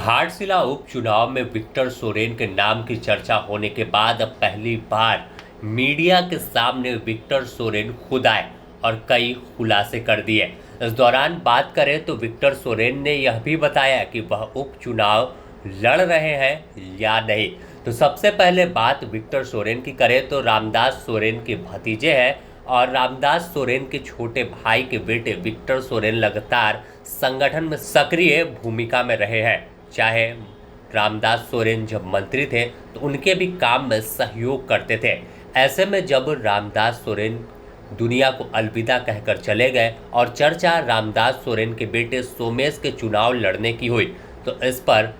घाटशिला उपचुनाव में विक्टर सोरेन के नाम की चर्चा होने के बाद अब पहली बार मीडिया के सामने विक्टर सोरेन खुद आए और कई खुलासे कर दिए। इस दौरान बात करें तो विक्टर सोरेन ने यह भी बताया कि वह उपचुनाव लड़ रहे हैं या नहीं। तो सबसे पहले बात विक्टर सोरेन की करें तो रामदास सोरेन के भतीजे हैं और रामदास सोरेन के छोटे भाई के बेटे विक्टर सोरेन लगातार संगठन में सक्रिय भूमिका में रहे हैं। चाहे रामदास सोरेन जब मंत्री थे तो उनके भी काम में सहयोग करते थे। ऐसे में जब रामदास सोरेन दुनिया को अलविदा कहकर चले गए और चर्चा रामदास सोरेन के बेटे सोमेश के चुनाव लड़ने की हुई तो इस पर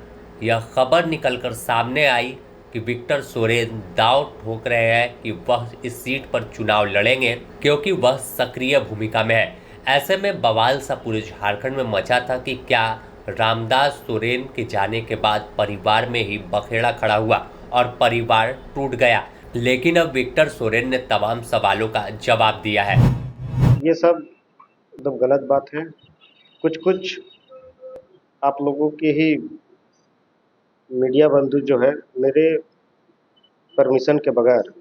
यह खबर निकलकर सामने आई कि विक्टर सोरेन दांव ठोक रहे हैं कि वह इस सीट पर चुनाव लड़ेंगे क्योंकि वह सक्रिय भूमिका में है। ऐसे में बवाल सा पूरे झारखंड में मचा था कि क्या रामदास सोरेन के जाने के बाद परिवार में ही बखेड़ा खड़ा हुआ और परिवार टूट गया। लेकिन अब विक्टर सोरेन ने तमाम सवालों का जवाब दिया है। ये सब एकदम गलत बात है। कुछ आप लोगों के ही मीडिया बंधु जो है मेरे परमिशन के बगैर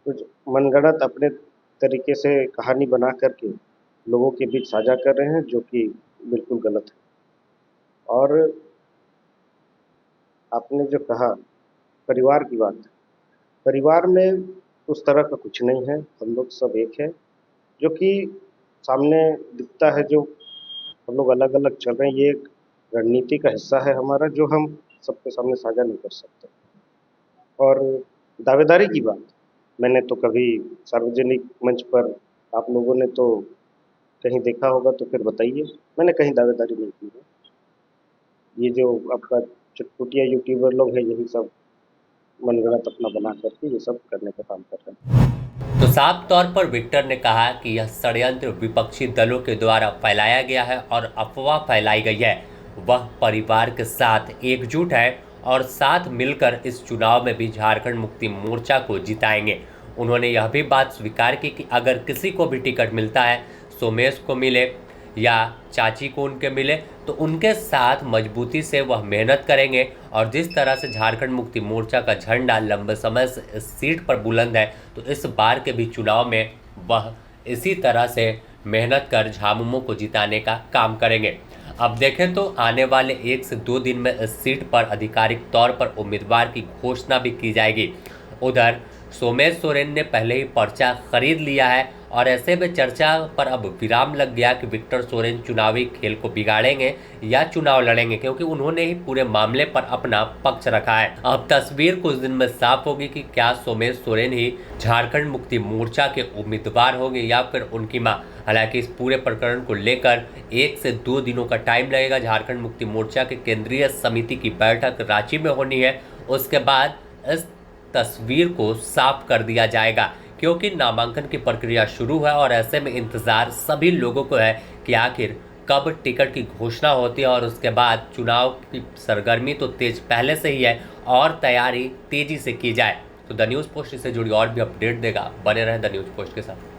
कुछ मनगढ़ंत अपने तरीके से कहानी बना करके लोगों के बीच साझा कर रहे हैं, जो कि बिल्कुल गलत है। और आपने जो कहा परिवार की बात, परिवार में उस तरह का कुछ नहीं है। हम लोग सब एक है, जो कि सामने दिखता है। जो हम लोग अलग अलग चल रहे हैं, ये एक रणनीति का हिस्सा है हमारा, जो हम सबके सामने साझा नहीं कर सकते। और दावेदारी की बात मैंने तो कभी सार्वजनिक मंच पर, आप लोगों ने तो कहीं देखा होगा तो फिर बताइए, मैंने कहीं दावेदारी नहीं की है। ये जो आपका चुटपुटिया यूट्यूबर लोग हैं, यही सब मनगढ़ंत अपना बना करके ये सब करने का काम कर रहे हैं। तो साफ तौर पर विक्टर ने कहा कि यह षड्यंत्र विपक्षी दलों के द्वारा फैलाया गया है और अफवाह फैलाई गई है। वह परिवार के साथ एकजुट है और साथ मिलकर इस चुनाव में भी झारखंड मुक्ति मोर्चा को जिताएंगे। उन्होंने यह भी बात स्वीकार की कि अगर किसी को भी टिकट मिलता है, सोमेश को मिले या चाची को उनके मिले, तो उनके साथ मजबूती से वह मेहनत करेंगे। और जिस तरह से झारखंड मुक्ति मोर्चा का झंडा लंबे समय से इस सीट पर बुलंद है, तो इस बार के भी चुनाव में वह इसी तरह से मेहनत कर झामुमो को जिताने का काम करेंगे। अब देखें तो आने वाले 1 से 2 दिन में इस सीट पर आधिकारिक तौर पर उम्मीदवार की घोषणा भी की जाएगी। उधर सोमेश सोरेन ने पहले ही पर्चा खरीद लिया है और ऐसे में चर्चा पर अब विराम लग गया कि विक्टर सोरेन चुनावी खेल को बिगाड़ेंगे या चुनाव लड़ेंगे, क्योंकि उन्होंने ही पूरे मामले पर अपना पक्ष रखा है। अब तस्वीर कुछ दिन में साफ होगी कि क्या सोमेश सोरेन ही झारखंड मुक्ति मोर्चा के उम्मीदवार होंगे या फिर उनकी मां। हालांकि इस पूरे प्रकरण को लेकर 1 से 2 दिनों का टाइम लगेगा। झारखंड मुक्ति मोर्चा के केंद्रीय समिति की बैठक रांची में होनी है। उसके बाद इस तस्वीर को साफ कर दिया जाएगा, क्योंकि नामांकन की प्रक्रिया शुरू है और ऐसे में इंतजार सभी लोगों को है कि आखिर कब टिकट की घोषणा होती है। और उसके बाद चुनाव की सरगर्मी तो तेज पहले से ही है और तैयारी तेजी से की जाए। तो द न्यूज़ पोस्ट से जुड़ी और भी अपडेट देगा। बने रहें द न्यूज़ पोस्ट के साथ।